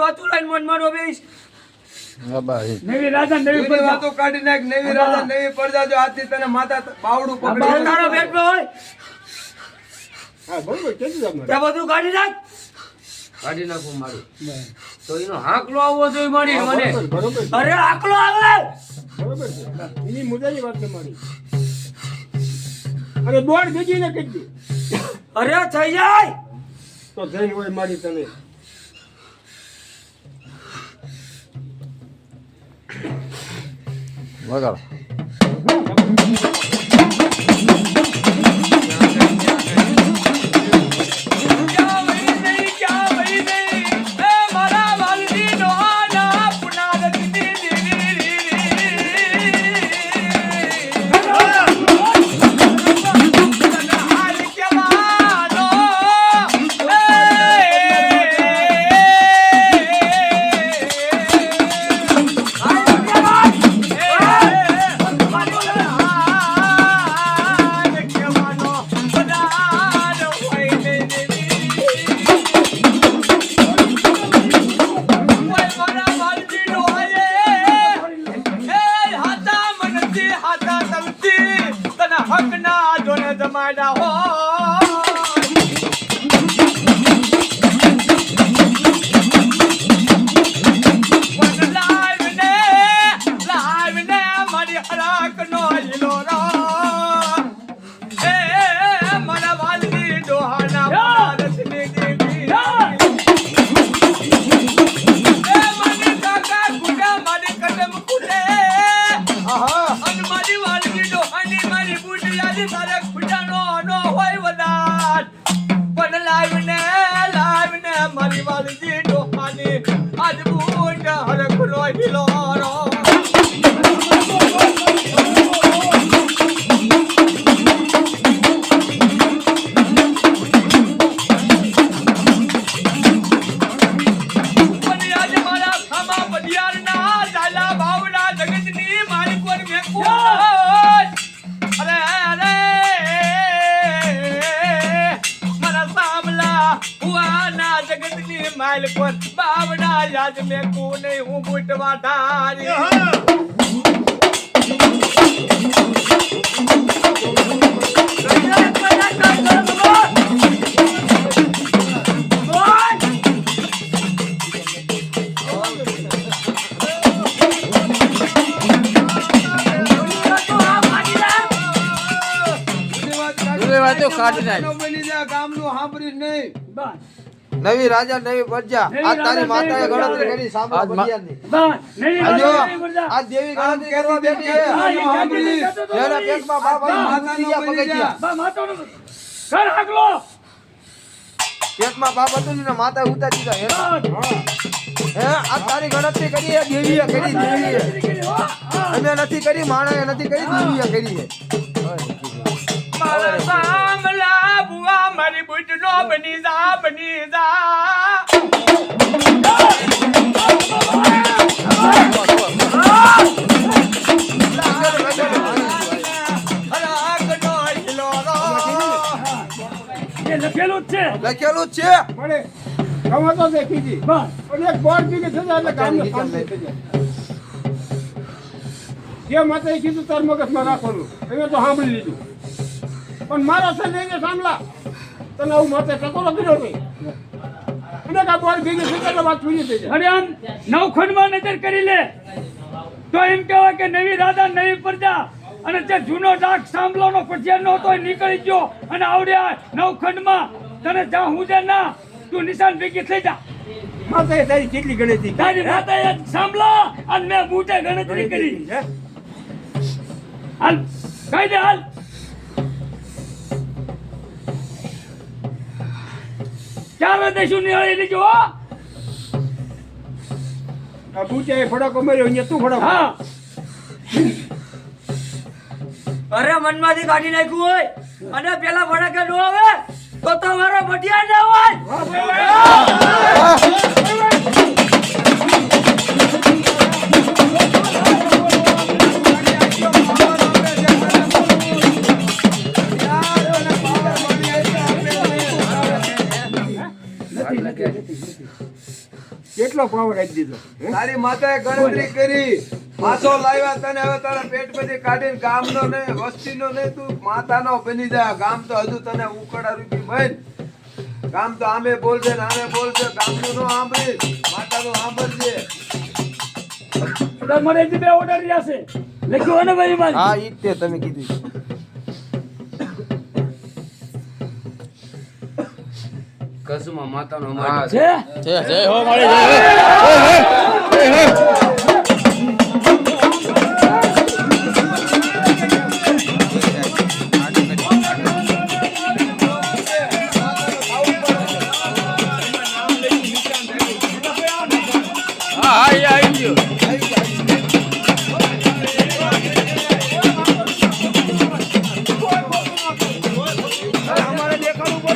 વાતો લઈને મન મારો બેસ નવી રાજા નવી જૂની વાતો કાઢી નાખ. નવી રાજા નવી પડદા. જો આજથી તને માતા બાવડું પકડી તારો બેટમાં હોય હા બરોબર કેજો તમને તે બધું કાઢી નાખ. કાઢી નાખું મારું તો એનો હાકલો આવવો જોઈએ મારી મને. બરોબર અરે હાકલો આવે બરોબર છે એની મુદ્દાની વાત તમારી અને દોડ ભેગી ને કહેજો અરે થઈ જાય તો જઈને હોય મારી તને વગાડો બાવડા યાદ મેં કો નહીં હું બુટવા ધારી કાઢી નાખ. ગામનું સાંભળીશ નહીં. નવી રાજા નવી પ્રજા. આ તારી માતાએ ગણતરી કરી સાંભળો બધિયાની. આજો આ દેવી ગણતરી કરવા બેઠી છે. જેના પેટમાં બાપ અને માતાનો પગથિયા. કર હાકલો પેટમાં બાપ હતું ને માતા ઉતા દીધા હે આ તારી ગણતરી કરી છે દેવીએ કરી દેવીએ. અમે નથી કરી માણસે નથી કરી દેવીએ કરી છે. મારા સામલા બુઆ મારી બુટનો બની જા બની જા લખેલું જ છે લખેલું જ છે મળે કમો તો દેખી જી બસ અને એક બોર્ડ બી છે એટલે ગામને કામ થઈ જાય જે માતાએ કીધું તાર મગજમાં રાખવાનું હવે તો સાંભળી લીધું પણ મારો છે નહીં કે સાંભળા તને આવું માતે ટકોરો કર્યો નહીં અને કા બોર્ડ ભેગી છે એટલે વાત પૂરી થઈ જાય અરે આમ નવખંડમાં નજર કરી લે તો એમ કહેવાય કે નવી રાજા નવી પ્રજા અને જે જૂનો ડાક સાંભળવાનો પટિયાનો હતો એ નીકળી ગયો અને આવડ્યા નવખંડમાં તને જા હું દે ના તું નિશાન ભેગી થઈ જા માતાએ તારી કેટલી ગણતરી તારી માતાએ સાંભળા અને મેં બૂટે ગણતરી કરી હાલ કહી દે હાલ ચાલો દેશું નિહાળી લેજો આ બુચાએ ફડાકો માર્યો અહીંયા તું ફડાકો હા અરે મનમાંથી કાઢી નાખ્યું હોય અને પેલા ભડકે નો આવે તો તમારો ભટિયા ના હોય કેટલો પાવર આપી દીધો હે? તારી માતાએ ગણતરી કરી માથો લાવ્યા તને હવે તારા પેટ માંથી કાઢીને ગામનો નહીં વસ્તીનો નહીં તું માતાનો બની જા ગામ તો હજુ તને ઉકળા રૂપી બન ગામ તો આમે બોલશે ને આમે બોલશે ગામનું નો સાંભળી માતાનું સાંભળજે મારે હજી 2 ઓર્ડર રહ્યા છે લખ્યો ને ભાઈ મારી હા ઈ જ તે તમે કીધું કસુમાં માતાનો હા છે જય હો મારી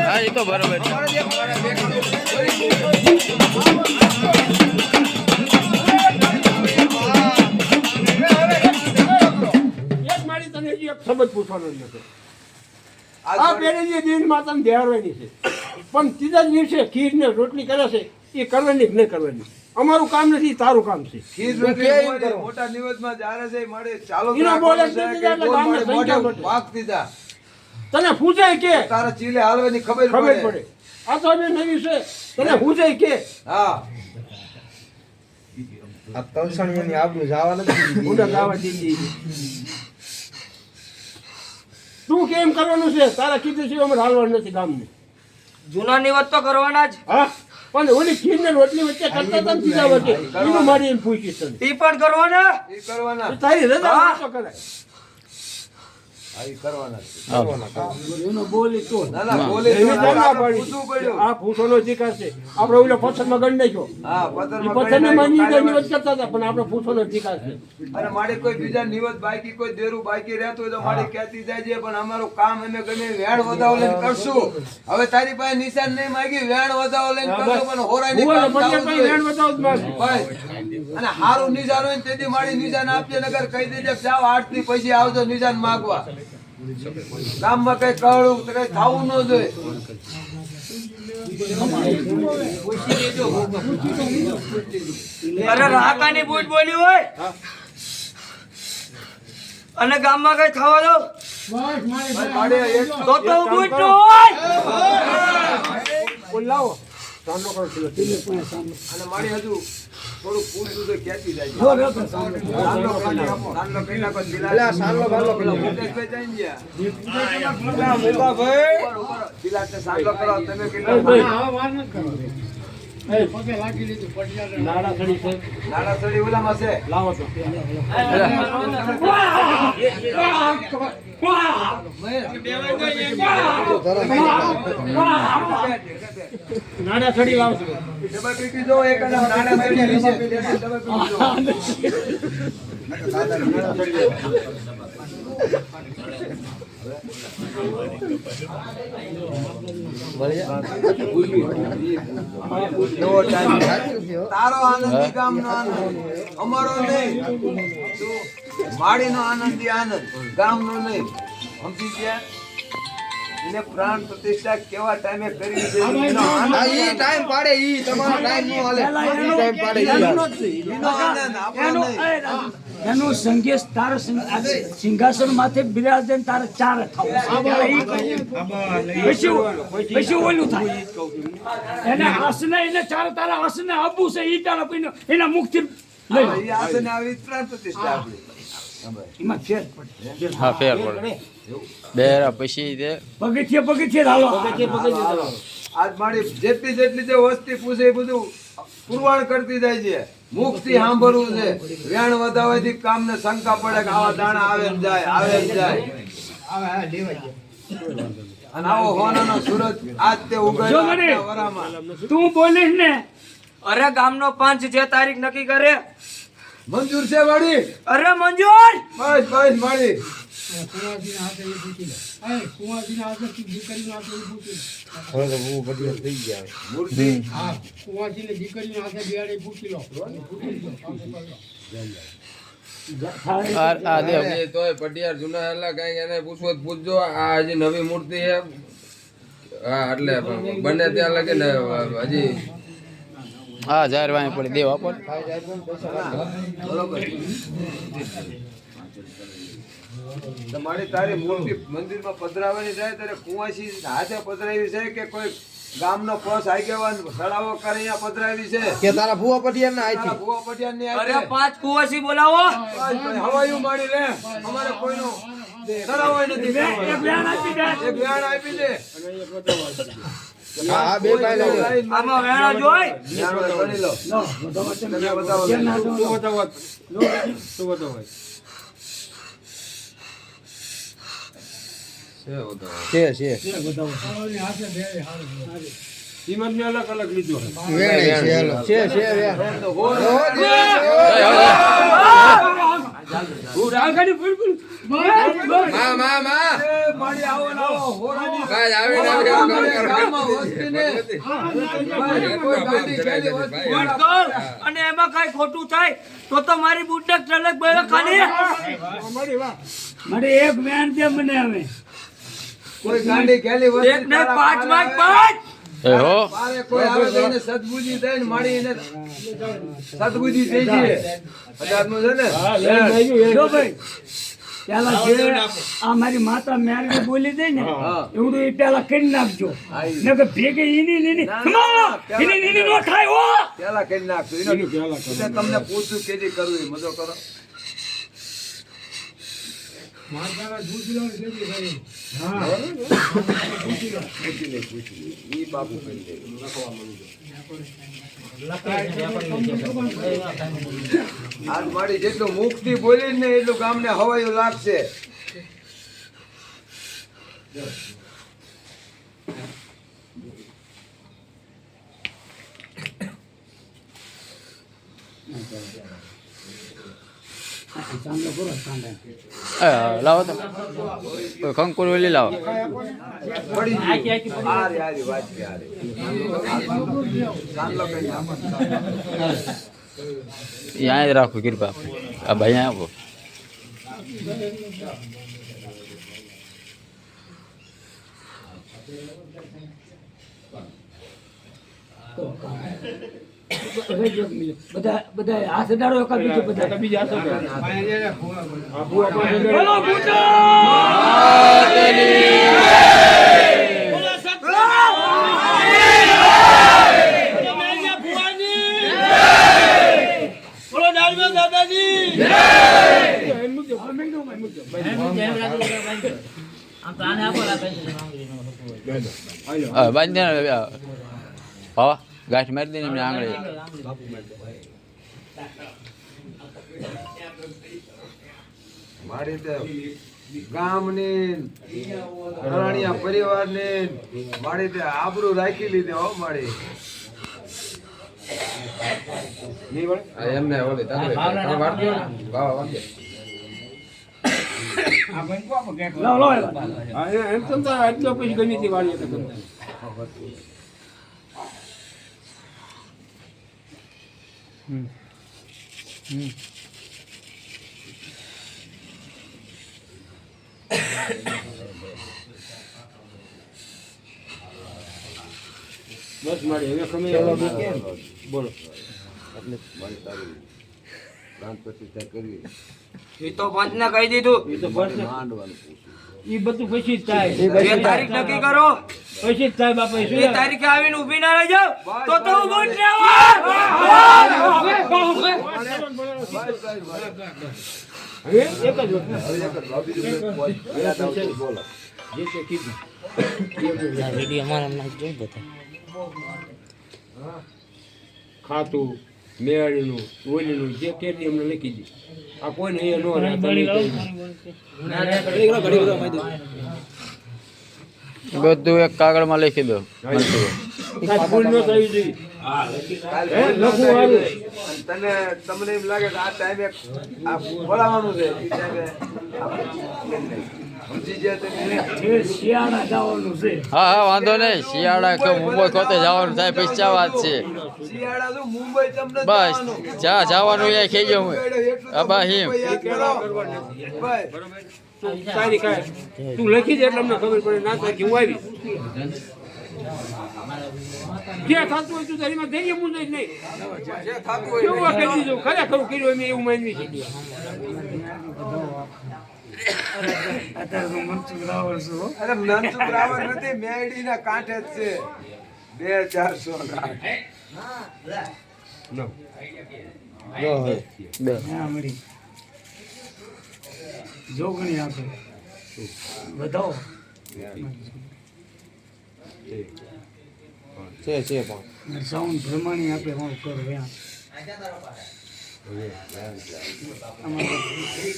હા એ તો બરોબર છે એક મારી તને હજી એક શબ્દ પૂછવાનો જ નથી આ પેલી જે દિન માતાને દેવાડવાની છે પણ ત્રીજા જ દિવસે ખીર ને રોટલી કરે છે એ કરવાની કે નહીં કરવાની અમારું કામ નથી તારું કામ છે ખીર તું રોટલી કેમ મોડે, કરો? મોટા નિવેદમાં જ્યારે છે મળે ચાલો એનો બોલે છે રાખવાનું છે એટલે કે ગામને ગોળ મોઢે સંખ્યા ઘટે. વાગ દીધા તને પૂછાય કે તારા ચીલે હાલવાની ખબર ખબર પડે પડે આ તો અમે નવી છે તને પૂછાય કે હા આ તલસણીઓની આબરૂ જવા નથી ઊંડા ગાવા દીધી તું કેમ કરવાનું છે તારા કીધું છે અમારે હાલવાનું નથી ગામને જૂના નિવત તો કરવાના જ હા પણ ઓલી ખીર ને રોટલી વચ્ચે કરતા હતા ને ત્રીજા વચ્ચે એનું મારી એમ પૂછીશ તને ઈ પણ કરવાના એ કરવાના તારી રજા હા. વાતો કરાય હા, એ કરવાના એનો બોલી તો ના ના બોલે એને તો જાણવા આપણે પાડી. પૂછવું પડ્યું આ પૂછવાનો અધિકાર છે આપણે ઓલો પથ્થરમાં ગણ નાખ્યો હા એ પથ્થરમાં પથ્થરને ગણી માની નાખ્યો, નિવત કરતા હતા પણ આપણે પૂછવાનો અધિકાર છે અને મારે કોઈ બીજા નિવત બાકી કોઈ દેરું બાકી રહેતું હોય તો મારે કહેતી જાય છે પણ અમારું કામ અમે ગમે વેણ વધાવો લઈને કરશું હવે તારી પાસે નિશાન નહીં માંગી વેણ વધાવો લઈને કરશું પણ હોરાની ભૂવાનો કામ પગે થવું કઈ જોઈએ. વેણ બતાવો જ મારે. બસ. અને હારું નિશાન હોય ને તેથી મારી નિશાન આપજે નગર કહી દેજે કે જાઓ 8 થી પછી આવજો નિશાન માંગવા ગામમાં કઈ કળું તો કઈ ખાવું ન જોઈએ અરે રાકાની બૂટ બોલી હોય અને ગામમાં કઈ ખાવા દો ભાઈ મારે એક તો તો બૂટ નો હોય બોલ લાવો સાંડો કરો પેલો. અને મારી હજુ થોડું પૂછું તો ક્યાંથી જાય છે? સાંડલો કરી આપો. સાંડલો કરી નાખો, દિલા- અલા, સાંડલો બાંડલો કરી નાખો. મુકેશભાઈ જઈને ગયા. ઉભા રહો. દિલાને સાંડલો કરાવો, તમે કરી એ નાખો. ભાઈ. નાડા સડી છે નાના સડી ઓલામાં છે. લાવો તો નાડા સડી લાવજો ડબલ પીપી જો એક અને નાના સડી વિશે. ડબલ પીપી જો. નવો ટાઈમ. તારો આનંદી ગામનો આનંદ, અમારો નહીં. શું? વાડીનો આનંદી આનંદ, ગામનો નહીં. સમજી ગયા? એને પ્રાણ પ્રતિષ્ઠા કેવા ટાઈમે કરવી છે એનો આનંદ. આ ઈ ટાઈમ પાડે ઈ તમારો ટાઈમ નો હાલે ઈ ટાઈમ પાડે ઈ હાલે. એનો આનંદ, આપણો નહીં. એનું સંગેશ તારા સિંહાસન માથે બિરાજે ને તારે ચાર પછી ઓલું થાય એને આસને એને ચાર તારા આસને આપવું છે ઈ તારા પીને એના મુખથી લઈ હા, એ આસને આવી પ્રાણ પ્રતિષ્ઠા આપણી. એમાં ફેર પડે હા ફેર પડે બેરા પછી તે પગથિયે હાલો આજ મારી જેટલી જેટલી જે વસ્તી પૂછે એ બધું પુરવાણ કરતી જાય છે. મુખથી સાંભળવું છે. વેણ વધાવવાથી કામને શંકા પડે કે આવા દાણા આવે ને જાય, આવે ને જાય. અને આવો હોનાનો સૂરજ આજ તે જો ઉગાડ્યો મને. આજના વરામાં. તું બોલીશ ને અરે ગામનો પંચ જે તારીખ નક્કી કરે મંજૂર છે વાડી? અરે મંજૂર બસ બસ વાડી. મૂર્તિ આ દે હજી તોય પટિયાર જૂના હેલા કાંઈક એને પૂછવું તો પૂછજો. આ હજી નવી મૂર્તિ છે. હા એટલે બને ત્યાં લગે ને હજી હા જાહેર વાંહે પડી દેવ આપો ને. બરોબર તમારી તારી મૂર્તિ મંદિરમાં પધરાવવાની થાય ત્યારે કુંવાસી હાથે પધરાવી છે કે કોઈ ગામનો પસ આગેવાન સડાવો કરે અહીંયા પધરાવી છે કે તારા ભૂવા પટિયાર ના તારા ભુવા પટિયારની અરે હાથે? 5 કુવાસી બોલાવો. હવાયું મારી લે અમારે કોઈનો સડાવો નથી કરવાનો. એક વ્યાણ આપી દે. એક વ્યાણ આપી દે હા બે ભાઈ લાવો. આમાં વેણા જોઈ. વ્યાણ ગણી લો તમે બતાવો છે છે કિંમતને અલગ અલગ લીધો વેણે છે હાલો. છે વેણ. મારી આવો ને આવો હોરાની ભાઈ આવીને આવી ગામમાં વસ્તીને કોઈ ગાડી ખેલી વસ્તી બૂટ કર અને એમાં કઈ ખોટું થાય તો મારી બૂટને ટલક બેવે ખાલી. મારે એક વ્યાણ દે મને હવે. કોઈ ગાડી ખેલી વસ્તી એક ને 5 માં 5. એ હો પારે કોઈ આવે તો એને સદબુદ્ધિ દઈને મારી એને સદબુદ્ધિ થઈ છે 1000 નું છે ને જો ભાઈ પેલા જે આ મારી માતા મેરડી બોલી દે ને એવું એ પેલા કરી નાખજો ને કે ભેગે ઈની નો થાય હો. પેલા કરી નાખજો એટલે તમને પૂછું કેદી કરવું એ મજો કરો ઈ બાપુ કરી દે આજ મારી જેટલું મુક્તિ બોલી ને એટલું ગામને હવાયું લાગશે લાવો તો કંકુર વેલી લાવો. પડી ગયું. હારી હારી વાત છે હારી ચાંદલો કરી નાખો. અહીંયા જ રાખો કૃપા. આ ભાઈ અહીંયા આપો. બધા બધા હાથ અડાડો એકા બીજો બધા બીજા બોલો બુટા બાંધી દે ભાવા ગાંઠ મારી દે ને એમને આંગળી. મારી તો ગામની ઘરાણિયા પરિવારની મારી તે આબરૂ રાખી લીધી હો મારી એમને ઓલી તમે વાળજો ને ભાવ વાળજો લાવ લાવ એમ તો એટલો પછી ગણી હતી વાળી એટલે બસ મારી હવે ખમે બોલો એ તો પંચને કહી દીધું. ઈ બધું પછી જ થાય જે તારીખ નક્કી કરો પછી જ થાય બાપા એ તારીખે આવીને ઊભી ના રહી જાવ તો હું બૂટ હવે એક જ બોલો જે તે કીધું ખાતું મેળીનું ઓલીનું જે કેરી અમને લખી દી આ કોઈને અહીંયા નો બધું એક કાગળમાં લખી દો. ભૂલ ન થવી જોઈએ લખવું આવે તને તમને એમ લાગે કે આ ટાઈમે આ બોલાવાનું છે એ ટાઈમે સમજી ગયા તમે શિયાળા જવાનું છે હા હા વાંધો નહીં. શિયાળા કે મુંબઈ કોતે જવાનું થાય પૈસા વાત છે. શિયાળા તો મુંબઈ તમને બસ જા જવાનું અહીંયા થઈ ગયો હું. અબા હિમ તારી કાંઈ તું લખી દે એટલે અમને ખબર પડે ના થાય કે હું આવી જે થતું હોય તું એમાં ધૈર્ય મૂંઝાય જ નહીં. જે થતું હોય કેવું કરી દીધું ખરેખર કર્યું એમ એવું માનવી છે. અરે મનસુખ રાવળ નથી, મેડીના કાંઠે જ છે. 2408. જોગણી આપે બતાવો છે પણ સાઉન્ડ પ્રમાણે આપે હું કરું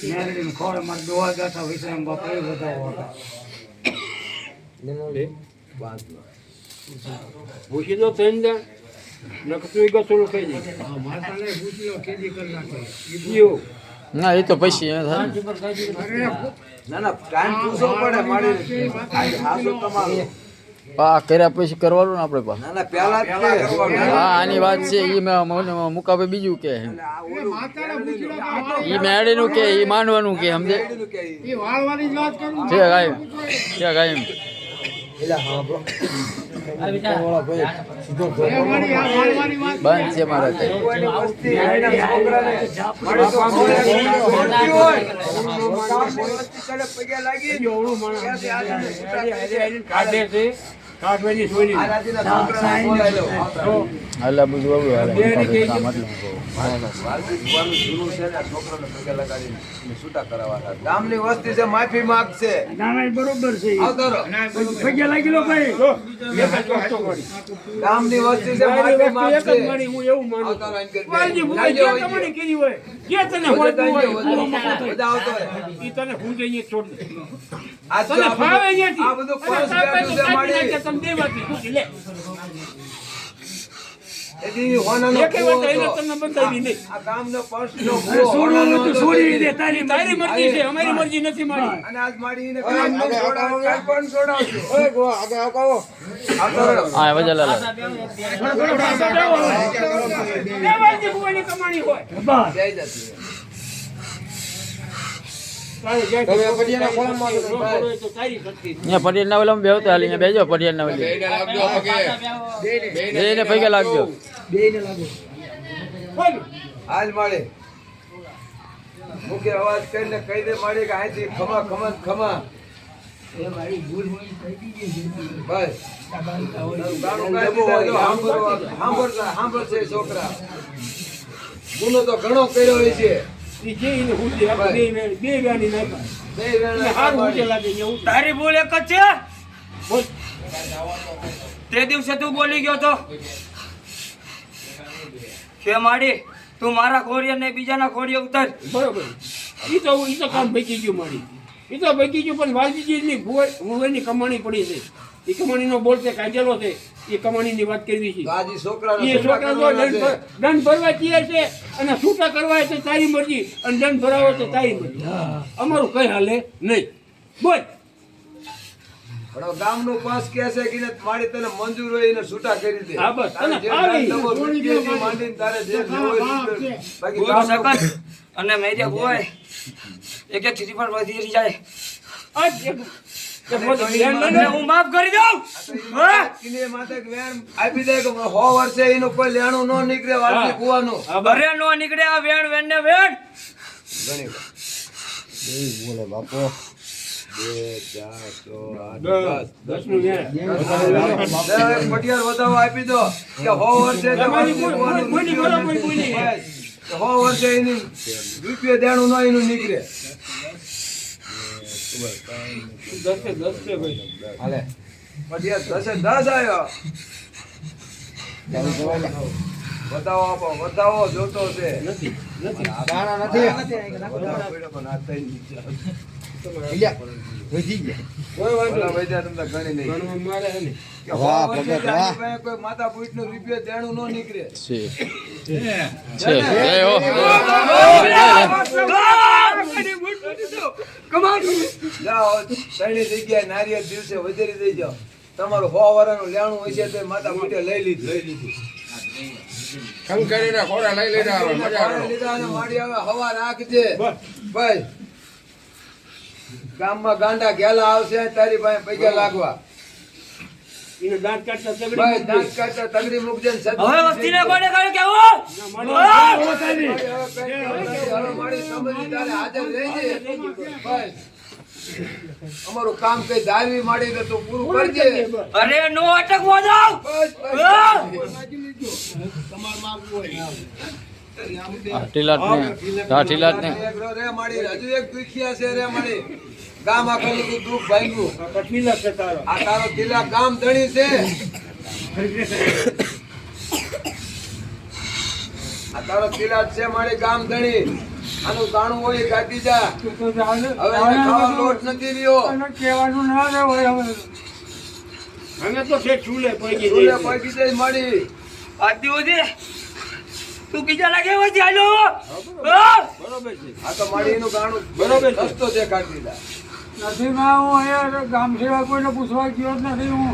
મેરડીને ખોળ મારે દોવા ગાંઠા વિશ્રામ બાપા એ બતાવો ભૂસી દો ત્રણ જણ નકતું ગસોડું ખાઈ જાય. ના એ તો પછી એ થાય ને. ના ના ટાઈમ પૂછવો પડે મારી હાસુ તમારું. આ કર્યા પછી કરવાનું ને આપણે પા ના ના પહેલા જ તે. હા આની વાત છે એ મુકાબે બીજું કે એ મેળીનું કે એ માનવાનું કે સમજે મેડીનું કે ઈ. છે કાયમ છે કાયમ બંધ છે મારા કઈ કોઈની વસ્તી એના છોકરાને મારી તો મોડે છોડતી હોય. ગામની વસ્તી ચડે પગે લાગી. ત્યાંથી આજીને છૂટા કરી દે. કાઢે છે કાઢવાની સોની આ રાજીના છોકરાને બોલાવી લો. હાલા બધું આવડું હાલે કામ એટલું વાલજી ભુવાનું જૂનું છે ને, આ છોકરાને પગે લગાડીને એને છૂટા કરાવવાના. ગામની વસ્તી છે, માફી માંગશે. નાના બરોબર છે આવતો રહો. પગે લાગી લો ભાઈ ગામની વસ્તી છે, માફી એક જ માંગશે. મારી હું એવું માનું આવતો રહો, એમ કરી દે. વાલજી ભૂવા જાજો જે હોય તમને છે. કીધી હોય જે તને બધા હોતું હોય જાજો, બધા આવતો રહે. ઈ તને હું જઈને છોડ દે. આ તો તને આ ફાવે બધું- અહીંયાથી. આ બધું અને પરસ તાપે બેઠું છે તો કાઢી મારી. નાખે તમે દેવાથી. તું લે. એથી હોનાનો એકે ભૂવો વાત એને હતો. તમને બંધાવી નહીં. આ ગામનો પર્સનો ભૂવો છોડવાનું હોનાનો તો હતો. છોડી દે તારી તારી મરજી છે અમારી મરજી નથી મારી. અને આજ મારી એને ગામનો છોડાવ, કાંઈ પણ છોડાવજો. આવતો રહો. હા વજલ એ વાલજી ભૂવાની કમાણી હોય. બસ જય જતી. તારે જાય તો તમે ફળિયાના ખોળામાં ન કરો તો તારી શક્તિ. અહીંયા પટેલ ના ઓલામાં બેહતા હાલ અહીંયા બેજો પટેલ ના ઓલી બેયને લાગજો પગે. બેયને પગે લાગજો બોલ. હાલ માળી. મુખ્ય અવાજ કરીને કહી દે માળી કે અહીંથી ખમા ખમા ખમા. બસ. ગાણું ગાઈ દીધા તો સાંભળશે છોકરા. ગુનો તો ઘણો કર્યો હોય છે. ઈ જે એને હુંચી આપે, બે વ્યાની નાખ્યા. બે એટલે વેણા હારું ઊંચે માળી. લાગે છે, એવું. તારી ભૂલ એક જ છે બોલ. તે દિવસે તું બોલી ગયો તો કે માડી તું મારા ખોડિયા ને બીજાના ખોડિયા ઉતાર. બરોબર. ઈ તો કામ ભેગી ગયું મારી. ઈ તો ભેગી ગયું પણ વાલજીજીની ભુવાની કમાણી પડી છે. એ કમાણીનો બોલ તે કાઢેલો છે. એ કમાણીની વાત કરવી છે. તો આજે છોકરાનો એ છૂટા છોકરા જો કરવાના છે. દંડ ભરવા તૈયાર છે અને છૂટા કરવા હોય તો તારી મરજી અને દંડ ભરાવો તો તારી મરજી. અમારું કઈ હાલે નહીં. બોલ. પણ હવે ગામનું પાસ કહે છે કે ને મારી તને મંજૂર હોય એને છૂટા કરી દે. હા, બસ. તારે જે તને ફાવે. દંડ લેવો, રૂપિયાથી માંડીને તારે જે લેવો હોય રૂપિયો. બાકી બોલ ગામનું સકત અને મેરિયા હોય એક એક થી પર વધી જાય આજ એક મોટું ધ્યાન ન અને દો. હું માફ કરી દઉં. હા? કિને માથે વેણ આપી દે કે 100 વર્ષે એનું કોઈ લેણું ન નીકળે વાલજી કુવાનું. અરે નો નીકળે આ વેણ વેણ ને વેણ. ઘણી વાર. બોલે બાપો 2 4 6 8 દસ નું ધ્યાન. 10 પટિયાર વધાવો આપી દો કે 100 વર્ષે તો તમારી વાલજી કુવાનું કોઈની રૂપિયો બરોબર કોઈની. બસ. કે 100 વર્ષે એની રૂપિયો દેણું ન એનું નીકળે. દસે દસ છે ભાઈ. હાલે પટિયાર 10 આવ્યો. વધાવો આપો, વધાવો જોતો છે. નથી નથી. દાણા નથી વધાવો પડ્યો પણ આ થઈ નહીં. લ્યા, વધી ગયા કોઈ વાંધો ઓલા નહીં. વૈદ્યા તમને ગણી નહીં. ગણવામાં મારે હે ને. કે વાહ, 100 વર્ષે ભગત, વાહ. આની પાસે કોઈ માથા પૂછનો રૂપિયો દેણું ન નીકળે. છે એ હો જાઓ ત્રણેય જગ્યાએ નારિયેળ દિવસે વધેરી દઈ જાઓ. તમારું 100 વર્ષનું લેણું હોય છે તો માથા પૂઠે લઈ લીધું. શંકરીના ખોડા લઈ લીધા હવે મજા પાણી કરો. લીધા અને માડી હવે હવા રાખજે. બસ. ભાઈ ગામમાં ગાંડા ઘેલા આવશે તારી પાસે પૈસા લાગવા. એને દાંત કાઢતા તગડી ભાઈ મૂકજે. દાંત કાઢતા તગડી મૂકજે ને સત્ય હવે વસ્તીને કોને કહ્યું કેવું હવે મારી સમજદારી હાજર રહેજે. ભાઈ, અમારું કામ કઈ ધારવી માંડી તો તું પૂરું કરજે. અરે નો અટકવો જાવ બસ, બસ. ટીલાટ ને હા ટીલાટ ને એક રે મારી હજુ એક દુખિયા છે રે મારી ગામ આખું બધું દુઃખ ભાંગ્યું. કઠીલા છે તારો. આ તારો તિલક ગામ ધણી છે. આ તારો તિલક છે મારી ગામ ધણી. આનું ગાણું હોય કાઢી જા. હવે એને ખાવા લોટ નથી રહ્યો. કહેવાનું ના રે હોય હવે અમે તો છે ચૂલે પૈકી ચૂલે જઈએ. પગી જાય મારી. આ દિવસે તું કીજા લાગે હોય ચાલો બરોબર છે. આ તો મારી એનું ગાણું બરોબર છે. રસ્તો દેખાડી દીધા. નથી માં હું અહીંયા ગામ સેવા કોઈને પૂછવા ગયો જ નથી હું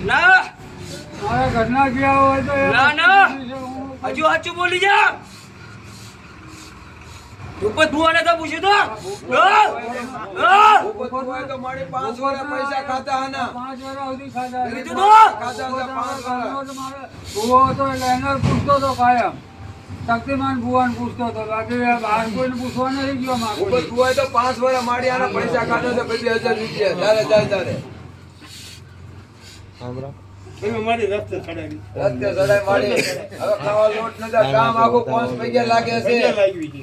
ના મારા ઘરના ગયા હોય તો એ ના, ના. હું હજુ સાચું બોલી જા ઉપર ભુવાને તો પૂછ્યું તો ઉપર હોય તો મારી 5 વર્ષ પૈસા ખાતા આના. 5 વર્ષ સુધી ખાધા છે. કીધું તો ખાતા હતા 5 વર્ષ. ભૂવો હતો એટલે એને પૂછતો હતો કાયમ શક્તિમાન ભુવાને પૂછતો હતો બાકી બહાર કોઈને પૂછવા નથી ગયો મારે ઉપર હોય તો 5 વર્ષ મારી આના પૈસા ખાતા તો પછી 1000 રૂપિયા ત્યારે જાય ત્યારે તમે મારી રસ્તે ચડાવી. રસ્તે ચડાઈ મારી. હવે ખાવા લોટ નતા. કામ આખું 5 પૈસા લાગે છે. પૈસા લાગવી છે.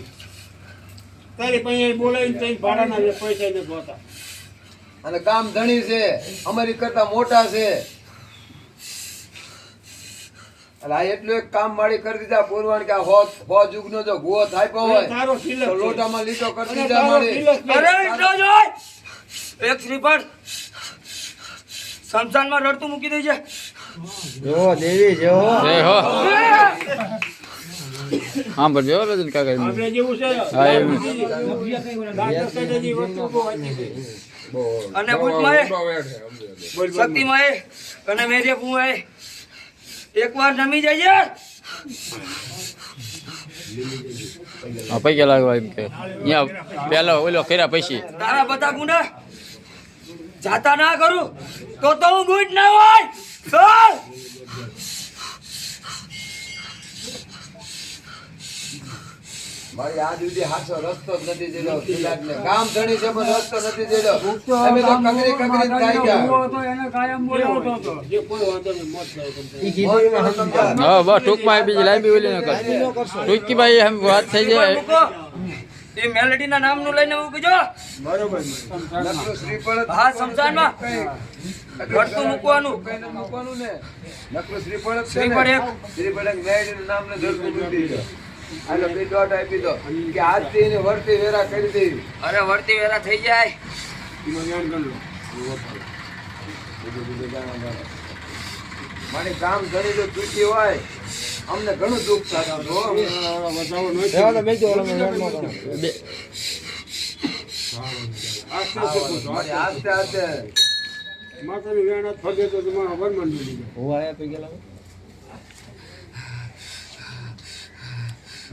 તારી પાસે બોલાવીને તઈ ભાડાના જે પૈસા ને ગોતા. અને કામ ધણી છે અમારી કરતા મોટા છે. એટલે આ એટલું એક કામ મારી કરી દીધા પૂરવાણ કે હો જુગનો જો ભૂવો થાપ્યો હોય તારો તિલક તો છે. લોટામાં લીટો કરી અને દીધા તારો મારી. તિલક છે. અરે એટલો જ હોય એક શ્રીફળ શમશાનમાં રડતું મૂકી દેજે જો દેવી જો જય હો હા પણ જો રજન કાકા આપણે જેવું છે. હા, એમ. દાંત કાઢેલી વસ્તુ બહુ વાંચી છે. અને ભૂતમાએ મોટો વેઠ છે, સમજો તો. શક્તિમાએ અને મેરે ભુવાએ એકવાર નમી જઈએ હા પૈસા લાગવા એમ કે અહીંયા પેલા ઓલો કર્યા પૈસી તારા બધા ગુના જાતા ના કરું તો હું ગુડ ના હોય ચાલ મારી આ દીદી હાચો રસ્તો જ નથી દેલો તિલકને. કામ ધણી છે પણ રસ્તો નથી દેલો. અમે તો કગરી કગરી થાય ગયા. ભૂવો હતો એને કાયમ બોલાવતો હતો જે કોઈ વાંધો નહીં, મોત થાય તમને. ઈ કીધું એમાં સમજાય. હા બસ ટૂંકમાં બીજી લાંબી ઓલી ન કર ટૂંકી ભાઈ એમ વાત થઈ જાય મૂકો એ મેલેડીના નામનું લઈને મૂકજો બરોબર છે. નકરું શ્રીફળ જ હા શમશાનમાં ઘટતું મૂકવાનું કઈને મૂકવાનું ને. નકરું શ્રીફળ જ છે ને. શ્રીફળ એક. શ્રીફળ એક મેળીનું નામ ને ધરતું મૂકી દીધો. આનો બે દોઢ આપી દો કે આજથી એની વર્તી વેરા કરી દેવી. અરે વર્તી વેરા થઈ જાય એમાં જ્ઞાન ગણ લો. મારી કામ ધણી જો દુઃખી હોય અમને ઘણું દુઃખ થતું હતું હો. વધાવો નહીં. રહેવા દો, બેસજો, ઓલો મેં વેણમાં કરો. આસ્તે આ આસ્તે વાત, પૂછો. મારી આસ્તે આસ્તે માતાની વેણ હાથ ફગે તો તમારો વરમાન મળી જાય. હું આયા પી ગયેલા.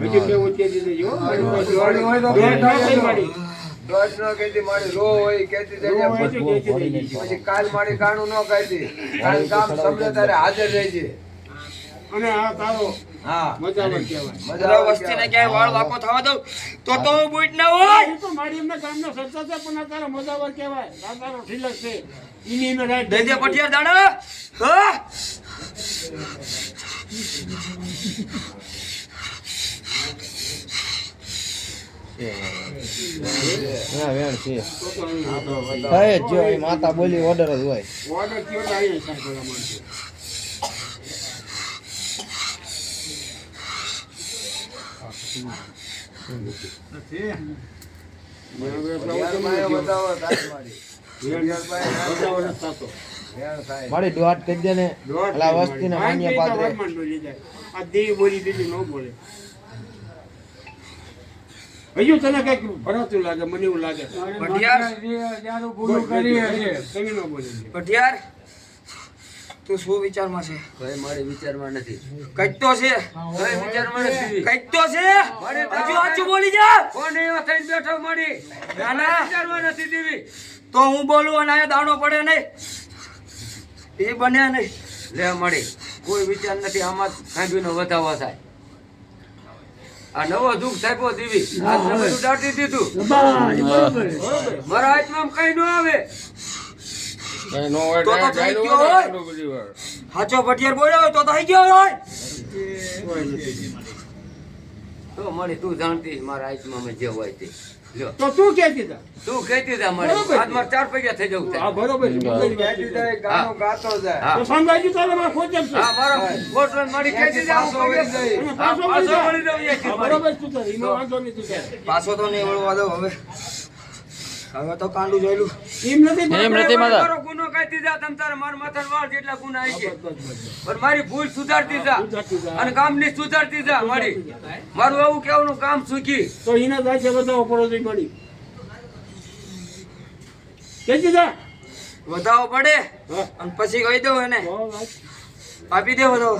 હજી બે ઉચકે દીધી જો. દોઢ હોય તો બે ટાઈ થઈ મારી. દોઢ નો કહેતી મારી રો હોય કહેતી રો હોય જગ્યા તો કેચી દઈ દીધી. પછી કાલ મારી કાણું ન કહેતી કાલ કામ સમજે તારે હાજર રહેજે. અને આ તારો હા મજામાં કહેવાય. મજા અરે આવે વસ્તીને કહેવાય. ક્યાંય વાળ વાકો થવા દઉં તો હું બુટ ના હોય એ તો મારી એમના ગામના સરતા છે પણ આ તારો મજાવાર કહેવાય. આ તારો ઠીલક છે. ઈની એમને રાઈટ દેજે પટિયાર દાડા હા હા વેણ છે થાય જ જો એ માતા બોલી ઓર્ડર જ હોય. ઓર્ડર થયો તો અહીંયા હિસાબ કરવા માંડશે. યાર બતાવો તારી મારી. બતાવો નથી થતો. વેણ થાય. મારી દોટ કરી દે ને એટલે આ વસ્તીને માન્ય પાત્ર આ દેવી બોલી દીધી ન બોલે. હજુ તને કઈક ભરાતું લાગે, મને એવું લાગે. જ્યાં ભૂલું કરી હશે તમે ન બોલે. પટિયાર તું શું વિચારમાં છે ભાઈ મારી વિચારમાં નથી. કંઈક તો છે ભાઈ વિચારમાં નથી. કંઈક તો છે હજુ સાચું બોલી જા કોણ એવો થઈને બેઠો મારી? ના ના વિચારમાં નથી દેવી. તો હું બોલું અને આ દાણો પડે નહીં એ બન્યા નહીં લે મળી કોઈ વિચાર નથી આમાં ખાંભીનો વધાવો થાય આ નવો દુઃખ સાહેબો દેવી આ બધું દાટી દીધું મારા હાથમાં કઈ ન આવે કઈ નો હોય તો તો થઈ ગાયનું ગયો હોય હોય. ને બધી વાર. સાચો ભટિયાર બોલ્યો હોય તો થઈ ગયો હોય તો મળી તું જાણતી મારા હાથમાં મેં જે હોય તે લ્યો તો તું કહેતી હતા તું કહેતી તા મળી બરોબર. આજ મારે 4 પૈયા થઈ જવું હા થાય બરોબર છે. કહેતી જાય, ગાણું ગાતો જાય. હા તો સમજાઈ ગયું તો મારે ખોટ જ છે હા મારો ગોઠવણ મારી કહેતી જા હું પાછો વળી પગે- જાય. અને હા, પાછો પાછો વળી વળી જાય. જાઉં હા, અહીંયાથી બરોબર તું તારી એમાં વાંધો નહીં તું તારે. પાછો તો નહીં વળવા દો હવે હવે તો કાંડું જોયેલું એમ નથી એમ નથી માતા મારો ગુનો કહેતી જા તમ તારે મારા માથાનો વાળ જેટલા ગુના આવી છે પણ મારી ભૂલ સુધારતી જા સુધારતી જા. અને કામની સુધારતી જા મારી મારું આવું કેવાનું કામ સુખી તો એને જાય છે બતાવો પડો તો મળી કહેતી જા વધાવો પડે હા અને પછી કહી દઉં એને તો વાત આપી દે વધાવો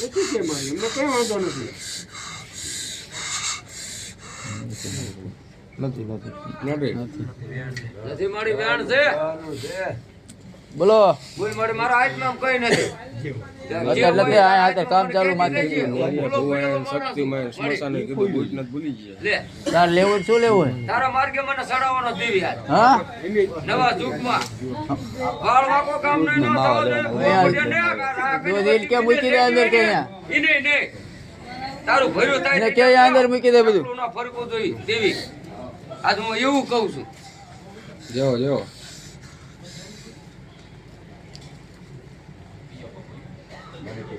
નથી કે મારી એમને કઈ વાંધો નથી નથી નથી મારી વેણ છે ગાણું છે. બોલો ભૂલ મારી મારા હાથમાં આમ કઈ નથી અત્યારે નથી આ હાથે કામ ચાલુ માથે શક્તિમાં સ્મશાને કીધું ભૂત નથી ભૂલી ગયા લે તાર લેવું શું લેવું તારા માર્ગે મને સડાવવાનો દેવી આજ હા નવા યુગમાં વાળ વાકો કામ નહીં ન થવા દે જો દિલ કે મૂકી દે અંદર કે અહીંયા ઈને ને તારું ભર્યું થાય એને કે અહીંયા અંદર મૂકી દે બધું ના ફરકું જોઈ દેવી આજ હું એવું કહું છું જો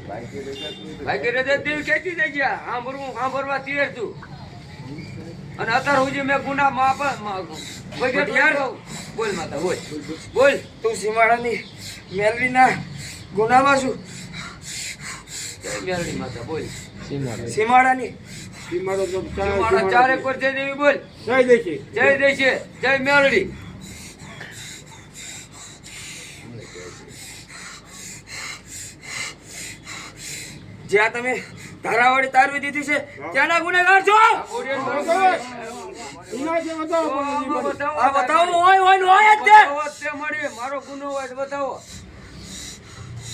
ભાઈ કે દેવી કહેતી થઈ ગયા સાંભળવા તૈયાર છું અને અત્યાર સુધી મેં ગુના બોલ માતા બોલ બોલ તું સીમાડાની મેલવીના ગુનામાં છું જય મેરડી માતા બોલ સીમાડાની મારો તો મારા ચારે પર જય દેવી બોલ જય દેખી જય દેશે જય મેરડી જ્યાં તમે ધારાવાળી તારવી દીધી છે ત્યાંના ગુનેગાર છો એના છે બતાવો પડો આ બતાવો હોય હોય ને હોય જ તે તે મળી મારો ગુનો હોય તો બતાવો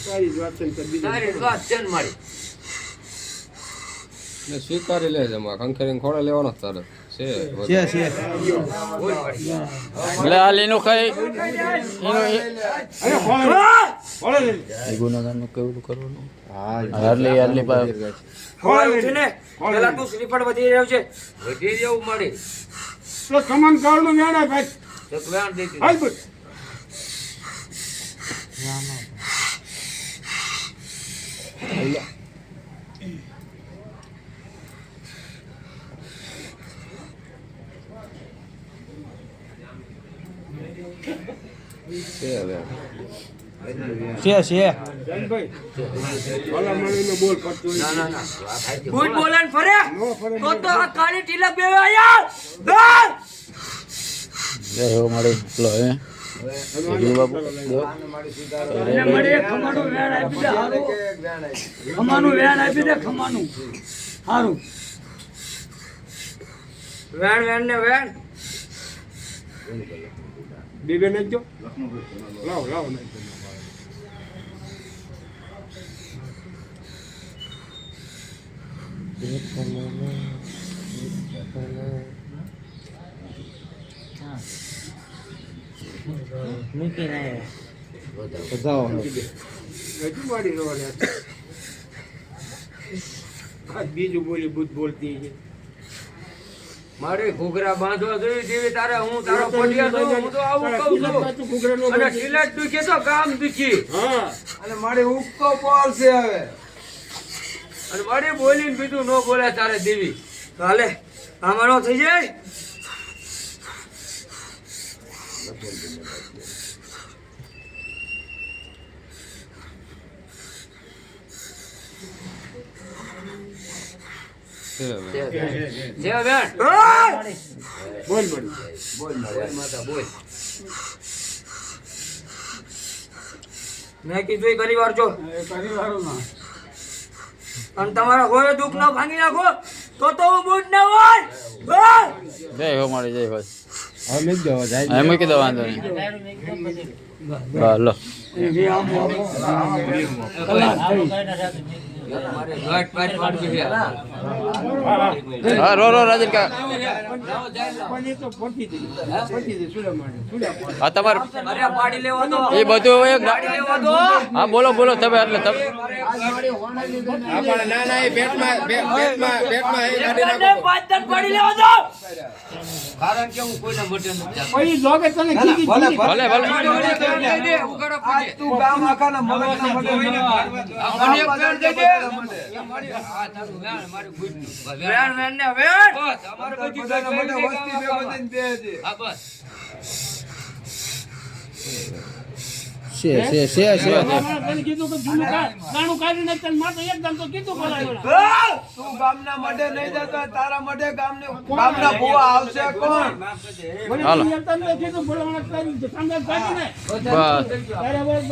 તારી જ વાત છે ને કરી તારી વાત છે ને મારી ને સ્વીકારી લે છે એમાં ખંખેરીને ખોળે લેવાનો જ તારે છે બોલ મારી એટલે હાલ એનું કઈ એનું અરે ફોન ફોન લે એ ગુનાગારનું કેવું કરવાનું હારલી હારલી હોય ઉઠીને પેલા તું શ્રીફળ વધી રહ્યો છે વધી જેવું મળી તો સમાન કાળનું મેણા ભાઈ તો વેણ દેતી હાલ બસ છે હવે ભાઈ ભલા માણીને બોલ પડતું ના ના ના ભૂત બોલે ને ફરે નો ફરે તો આ કાળી ટીલક બે આયા દર જય હો મારી પેલો હે જીવ બાપુ એને મળી એક ખમાનું વેણ આપી દે હારું. ખમાનું વેણ આપી દે ખમાનું હારું વેણ વેણ ને વેણ બીબે નાખજો લાવ લાવ નાખજો હજુ મારી રવાડે આ બીજું બોલી બુદ્ધ બોલતી છે મારી ઘૂઘરા બાંધવા જોઈએ જેવી તારે હું તારો પટિયા છું હું તો આવું કહું છું અને સિલેટ દુખી તો કામ દુખી હા અને મારી ઉગતો પોર છે હવે અને મારી બોલીને બીજું ન બોલે તારે દેવી હાલે આમાંનો થઈ જાય છે હવે જે વેણ બોલ બોલ બોલ માતા બોલ મેં કીધું એ કરી વાર જો કરી વાળું ના અને તમારા હોય દુઃખ ના ભાંગી નાખો તો હું બુટ ના હોય બોલ જય હો મારી જય ભાઈ હા મૂકી દો વાંધો નહીં લો મારે ગાંઠ પાડી પાડવી છે. હા રો રાજન કા પણ એ તો પતી દે સુડા માટે હા તમારે અરે પાડી લેવો તો એ બધું એક પાડી લેવો તો હા બોલો બોલો તમે એટલે તમે ના ના એ પેટમાં પેટમાં એ કાઢી નાખો. પાડી લેવા દો કારણ કે હું કોઈના મટે નથી જાતો. પછી જોગે તને કીધી ભલે ભલે દઈ દે, ઉગાડો આજ પૂછે. તું ગામ આખાના મગજના મગજ મને એક વેણ દઈ દે. એ મારી આ તારું વેણ, મારી ગુજનું. બસ વેણ. બસ, અમારે બધી બધાના માટે ગાંઠ વસ્તી ભેગો થઈને બે છે. હા, બસ. તને કીધું કે જૂનું ગાણું કાઢીને તને માટે એકદમ તો કીધું બોલાવ્યો. તું ગામના માટે નહીં જતો તારા માટે ગામના ભુવા આવશે કોણ મને હાલો. તને કીધું બોલાવવાનું કરી, સામે કાઢીને બસ તારે બોલાવવાનું